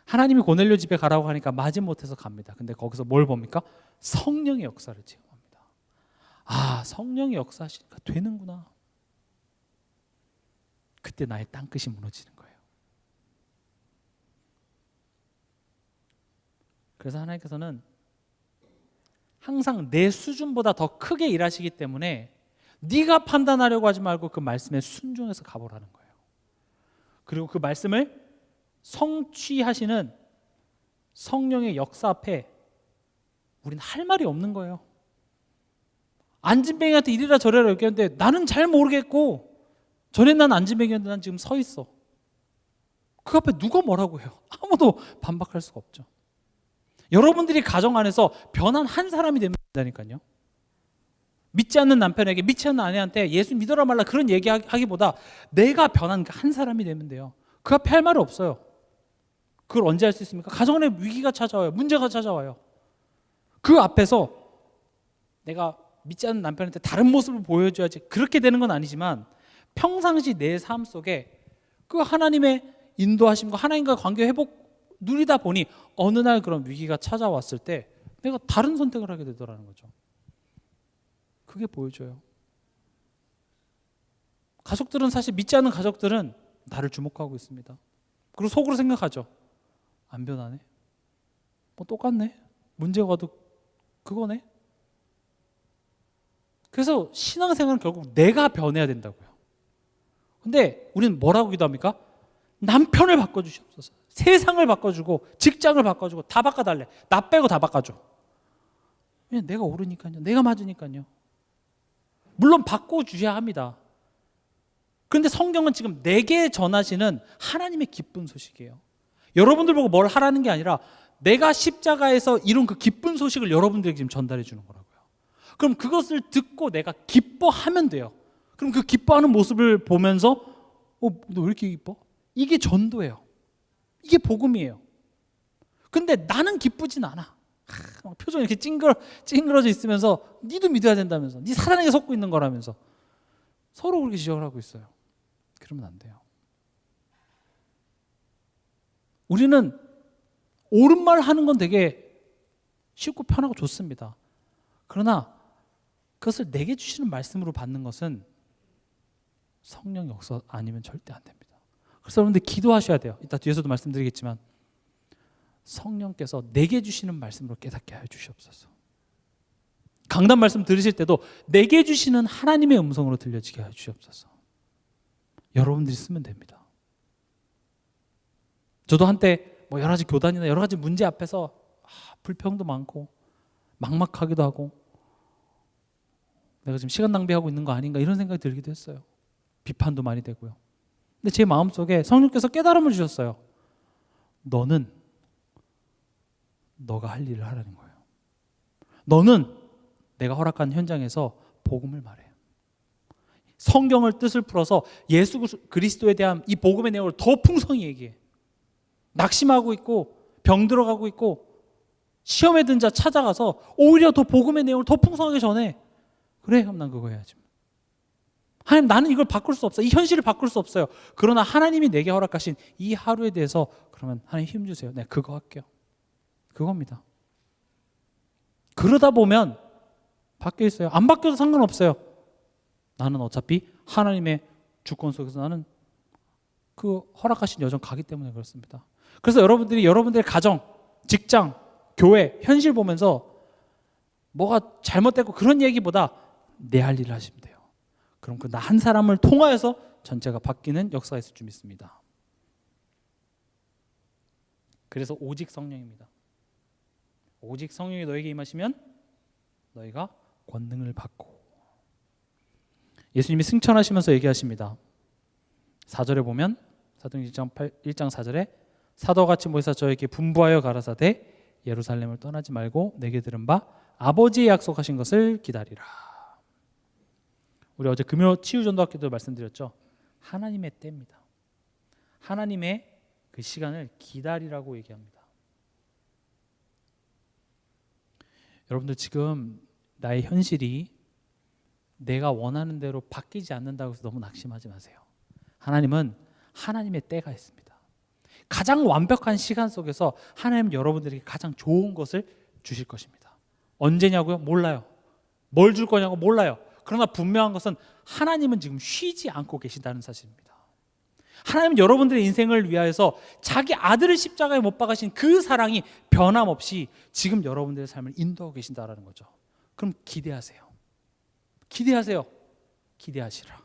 하나님이 고넬료 집에 가라고 하니까 마지못해서 갑니다. 근데 거기서 뭘 봅니까? 성령의 역사를 체험합니다. 성령의 역사하시니까 되는구나. 그때 나의 땅끝이 무너지는 거예요. 그래서 하나님께서는 항상 내 수준보다 더 크게 일하시기 때문에 네가 판단하려고 하지 말고 그 말씀에 순종해서 가보라는 거예요. 그리고 그 말씀을 성취하시는 성령의 역사 앞에 우리는 할 말이 없는 거예요. 안진뱅이한테 이리라 저리라 얘기했는데 나는 잘 모르겠고 전에 난 안진뱅이였는데 난 지금 서 있어. 그 앞에 누가 뭐라고 해요? 아무도 반박할 수가 없죠. 여러분들이 가정 안에서 변한 한 사람이 되면 된다니까요. 믿지 않는 남편에게 믿지 않는 아내한테 예수 믿어라 말라 그런 얘기하기보다 내가 변한 한 사람이 되면 돼요. 그 앞에 할 말이 없어요. 그걸 언제 할 수 있습니까? 가정 안에 위기가 찾아와요. 문제가 찾아와요. 그 앞에서 내가 믿지 않는 남편한테 다른 모습을 보여줘야지 그렇게 되는 건 아니지만 평상시 내 삶 속에 그 하나님의 인도하심과 하나님과 관계 회복 누리다 보니 어느 날 그런 위기가 찾아왔을 때 내가 다른 선택을 하게 되더라는 거죠. 그게 보여줘요. 가족들은 사실 믿지 않는 가족들은 나를 주목하고 있습니다. 그리고 속으로 생각하죠. 안 변하네. 뭐 똑같네. 문제가 와도 그거네. 그래서 신앙생활은 결국 내가 변해야 된다고요. 근데 우리는 뭐라고 기도합니까? 남편을 바꿔주시옵소서. 세상을 바꿔주고 직장을 바꿔주고 다 바꿔달래. 나 빼고 다 바꿔줘. 왜냐면 내가 옳으니까요. 내가 맞으니까요. 물론 바꿔주셔야 합니다. 그런데 성경은 지금 내게 전하시는 하나님의 기쁜 소식이에요. 여러분들 보고 뭘 하라는 게 아니라 내가 십자가에서 이룬 그 기쁜 소식을 여러분들에게 지금 전달해 주는 거라고요. 그럼 그것을 듣고 내가 기뻐하면 돼요. 그럼 그 기뻐하는 모습을 보면서 너 왜 이렇게 기뻐? 이게 전도예요. 이게 복음이에요. 근데 나는 기쁘진 않아. 표정이 이렇게 찡그러져 있으면서 니도 믿어야 된다면서 니 사단에게 속고 있는 거라면서 서로 그렇게 지적을 하고 있어요. 그러면 안 돼요. 우리는 옳은 말 하는 건 되게 쉽고 편하고 좋습니다. 그러나 그것을 내게 주시는 말씀으로 받는 것은 성령의 역사 아니면 절대 안 됩니다. 그래서 여러분들 기도하셔야 돼요. 이따 뒤에서도 말씀드리겠지만 성령께서 내게 주시는 말씀으로 깨닫게 하여 주시옵소서. 강단 말씀 들으실 때도 내게 주시는 하나님의 음성으로 들려지게 하여 주시옵소서. 여러분들이 쓰면 됩니다. 저도 한때 여러 가지 교단이나 여러 가지 문제 앞에서 불평도 많고 막막하기도 하고 내가 지금 시간 낭비하고 있는 거 아닌가 이런 생각이 들기도 했어요. 비판도 많이 되고요. 근데 제 마음속에 성령께서 깨달음을 주셨어요. 너는 너가 할 일을 하라는 거예요. 너는 내가 허락한 현장에서 복음을 말해. 성경을 뜻을 풀어서 예수 그리스도에 대한 이 복음의 내용을 더 풍성히 얘기해. 낙심하고 있고 병들어가고 있고 시험에 든 자 찾아가서 오히려 더 복음의 내용을 더 풍성하게 전해. 그래, 그럼 난 그거 해야지. 하나님, 나는 이걸 바꿀 수 없어. 이 현실을 바꿀 수 없어요. 그러나 하나님이 내게 허락하신 이 하루에 대해서 그러면 하나님 힘주세요. 내가 그거 할게요. 그겁니다. 그러다 보면 바뀌어 있어요. 안 바뀌어도 상관없어요. 나는 어차피 하나님의 주권 속에서 나는 그 허락하신 여정 가기 때문에 그렇습니다. 그래서 여러분들이 여러분들의 가정, 직장, 교회, 현실 보면서 뭐가 잘못됐고 그런 얘기보다 내 할 일을 하시면 돼요. 그럼 그 나 한 사람을 통하여서 전체가 바뀌는 역사가 있을 줄 믿습니다. 그래서 오직 성령입니다. 오직 성령이 너에게 임하시면 너희가 권능을 받고. 예수님이 승천하시면서 얘기하십니다. 4절에 보면 사도행전 1장 4절에 사도같이 모이사 저에게 분부하여 가라사대 예루살렘을 떠나지 말고 내게 들은 바 아버지의 약속하신 것을 기다리라. 우리 어제 금요 치유전도학 기도 말씀드렸죠. 하나님의 때입니다. 하나님의 그 시간을 기다리라고 얘기합니다. 여러분들 지금 나의 현실이 내가 원하는 대로 바뀌지 않는다고 해서 너무 낙심하지 마세요. 하나님은 하나님의 때가 있습니다. 가장 완벽한 시간 속에서 하나님은 여러분들에게 가장 좋은 것을 주실 것입니다. 언제냐고요? 몰라요. 뭘 줄 거냐고 몰라요. 그러나 분명한 것은 하나님은 지금 쉬지 않고 계신다는 사실입니다. 하나님은 여러분들의 인생을 위하여서 자기 아들을 십자가에 못 박으신 그 사랑이 변함없이 지금 여러분들의 삶을 인도하고 계신다는 거죠. 그럼 기대하세요. 기대하세요. 기대하시라.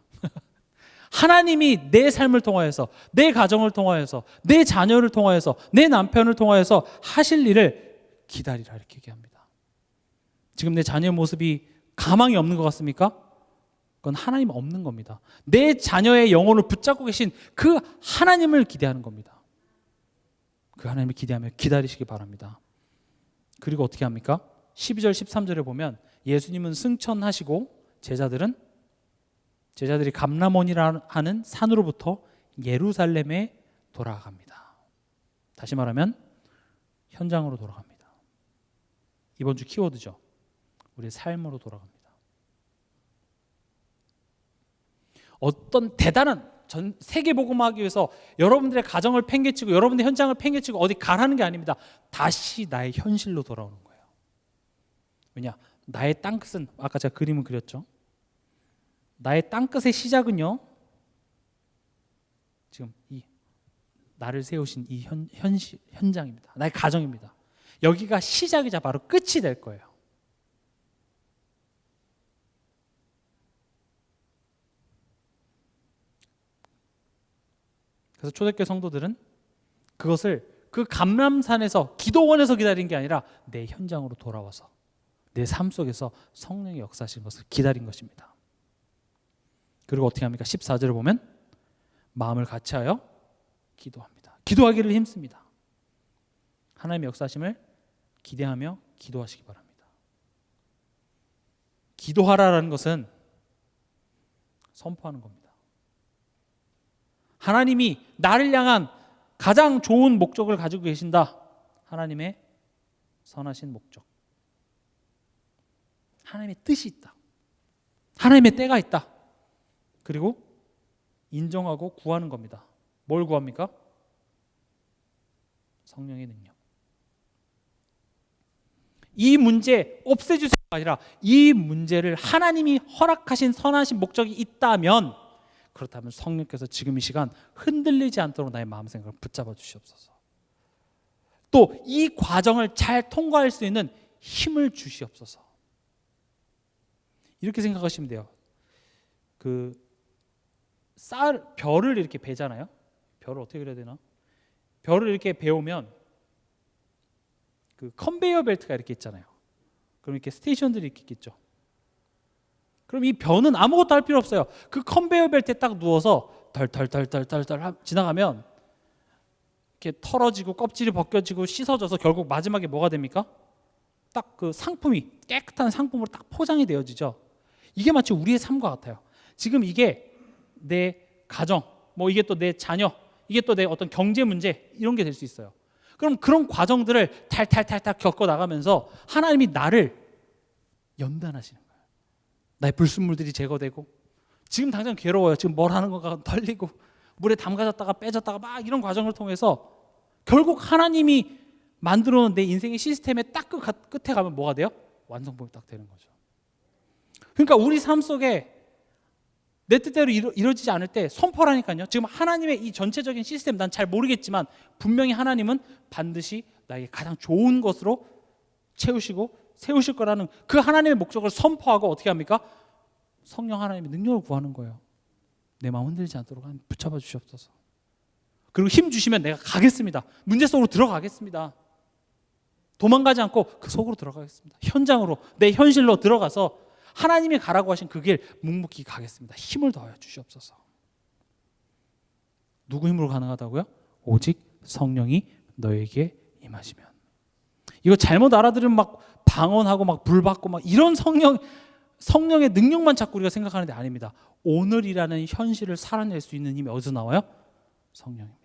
하나님이 내 삶을 통하여서, 내 가정을 통하여서, 내 자녀를 통하여서, 내 남편을 통하여서 하실 일을 기다리라 이렇게 얘기합니다. 지금 내 자녀의 모습이 가망이 없는 것 같습니까? 그건 하나님 없는 겁니다. 내 자녀의 영혼을 붙잡고 계신 그 하나님을 기대하는 겁니다. 그 하나님을 기대하며 기다리시기 바랍니다. 그리고 어떻게 합니까? 12절 13절에 보면 예수님은 승천하시고 제자들이 감람원이라 하는 산으로부터 예루살렘에 돌아갑니다. 다시 말하면 현장으로 돌아갑니다. 이번 주 키워드죠. 우리의 삶으로 돌아갑니다. 어떤 대단한 전 세계 복음화하기 위해서 여러분들의 가정을 팽개치고 여러분들의 현장을 팽개치고 어디 가라는 게 아닙니다. 다시 나의 현실로 돌아오는 거예요. 왜냐? 나의 땅끝은 아까 제가 그림을 그렸죠. 나의 땅끝의 시작은요. 지금 이 나를 세우신 이 현장입니다. 나의 가정입니다. 여기가 시작이자 바로 끝이 될 거예요. 그래서 초대교회 성도들은 그것을 그 감람산에서 기도원에서 기다린 게 아니라 내 현장으로 돌아와서 내 삶 속에서 성령의 역사하시는 것을 기다린 것입니다. 그리고 어떻게 합니까? 14절을 보면 마음을 같이하여 기도합니다. 기도하기를 힘씁니다. 하나님의 역사하심을 기대하며 기도하시기 바랍니다. 기도하라라는 것은 선포하는 겁니다. 하나님이 나를 향한 가장 좋은 목적을 가지고 계신다. 하나님의 선하신 목적. 하나님의 뜻이 있다. 하나님의 때가 있다. 그리고 인정하고 구하는 겁니다. 뭘 구합니까? 성령의 능력. 이 문제 없애주세요가 아니라 이 문제를 하나님이 허락하신 선하신 목적이 있다면, 그렇다면 성령께서 지금 이 시간 흔들리지 않도록 나의 마음 생각을 붙잡아 주시옵소서. 또 이 과정을 잘 통과할 수 있는 힘을 주시옵소서. 이렇게 생각하시면 돼요. 별을 이렇게 베잖아요. 별을 어떻게 그려야 되나? 별을 이렇게 베우면 그 컨베이어 벨트가 이렇게 있잖아요. 그럼 이렇게 스테이션들이 이렇게 있겠죠. 그럼 이 변은 아무것도 할 필요 없어요. 그 컨베이어 벨트에 딱 누워서 덜덜덜덜덜 지나가면 이렇게 털어지고 껍질이 벗겨지고 씻어져서 결국 마지막에 뭐가 됩니까? 딱 그 상품이 깨끗한 상품으로 딱 포장이 되어지죠. 이게 마치 우리의 삶과 같아요. 지금 이게 내 가정, 뭐 이게 또 내 자녀, 이게 또 내 어떤 경제 문제 이런 게 될 수 있어요. 그럼 그런 과정들을 탈탈탈탈 겪어 나가면서 하나님이 나를 연단하시는 거예요. 나의 불순물들이 제거되고, 지금 당장 괴로워요. 지금 뭘 하는 건가 떨리고, 물에 담가졌다가 빼졌다가 막 이런 과정을 통해서 결국 하나님이 만들어 놓은 내 인생의 시스템의 딱 그 끝에 가면 뭐가 돼요? 완성품이 딱 되는 거죠. 그러니까 우리 삶 속에 내 뜻대로 이루어지지 않을 때 선포라니까요. 지금 하나님의 이 전체적인 시스템 난 잘 모르겠지만 분명히 하나님은 반드시 나에게 가장 좋은 것으로 채우시고 세우실 거라는 그 하나님의 목적을 선포하고 어떻게 합니까? 성령 하나님의 능력을 구하는 거예요. 내 마음 흔들리지 않도록 하나님 붙잡아 주시옵소서. 그리고 힘 주시면 내가 가겠습니다. 문제 속으로 들어가겠습니다. 도망가지 않고 그 속으로 들어가겠습니다. 현장으로, 내 현실로 들어가서 하나님이 가라고 하신 그 길 묵묵히 가겠습니다. 힘을 더하여 주시옵소서. 누구 힘으로 가능하다고요? 오직 성령이 너에게 임하시면. 이거 잘못 알아들으면 막 방언하고 막 불받고 막 이런 성령의 능력만 자꾸 우리가 생각하는데 아닙니다. 오늘이라는 현실을 살아낼 수 있는 힘이 어디서 나와요? 성령입니다.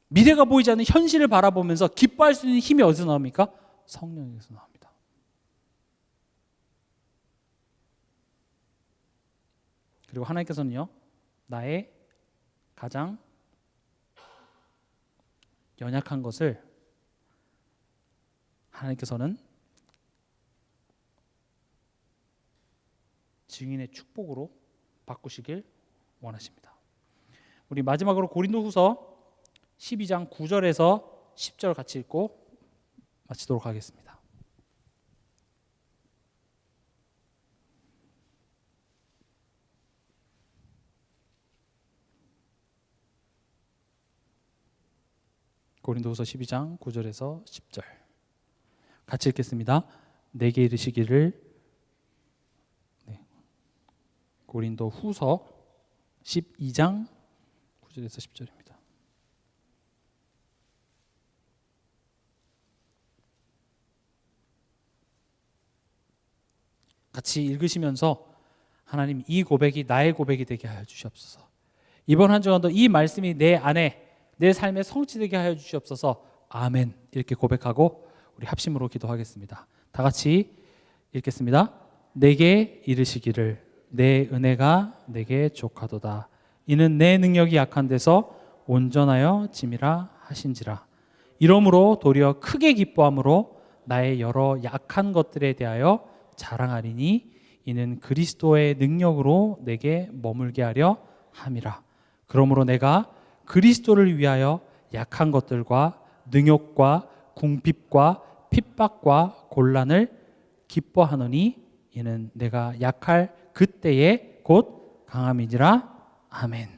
미래가 보이지 않는 현실을 바라보면서 기뻐할 수 있는 힘이 어디서 나옵니까? 성령에서 나옵니다. 그리고 하나님께서는요, 나의 가장 연약한 것을 하나님께서는 증인의 축복으로 바꾸시길 원하십니다. 우리 마지막으로 고린도후서 12장 9절에서 10절 같이 읽고 마치도록 하겠습니다. 고린도후서 12장 9절에서 10절 같이 읽겠습니다. 내게 이르시기를, 고린도후서 12장 9절에서 10절입니다. 같이 읽으시면서 하나님, 이 고백이 나의 고백이 되게 하여 주시옵소서. 이번 한 주간도 이 말씀이 내 안에 내 삶에 성취되게 하여 주시옵소서. 아멘. 이렇게 고백하고 우리 합심으로 기도하겠습니다. 다 같이 읽겠습니다. 내게 이르시기를 내 은혜가 내게 족하도다. 이는 내 능력이 약한 데서 온전하여 짐이라 하신지라. 이러므로 도리어 크게 기뻐함으로 나의 여러 약한 것들에 대하여 자랑하리니 이는 그리스도의 능력으로 내게 머물게 하려 함이라. 그러므로 내가 그리스도를 위하여 약한 것들과 능욕과 궁핍과 핍박과 곤란을 기뻐하노니 이는 내가 약할 그때에 곧 강함이니라. 아멘.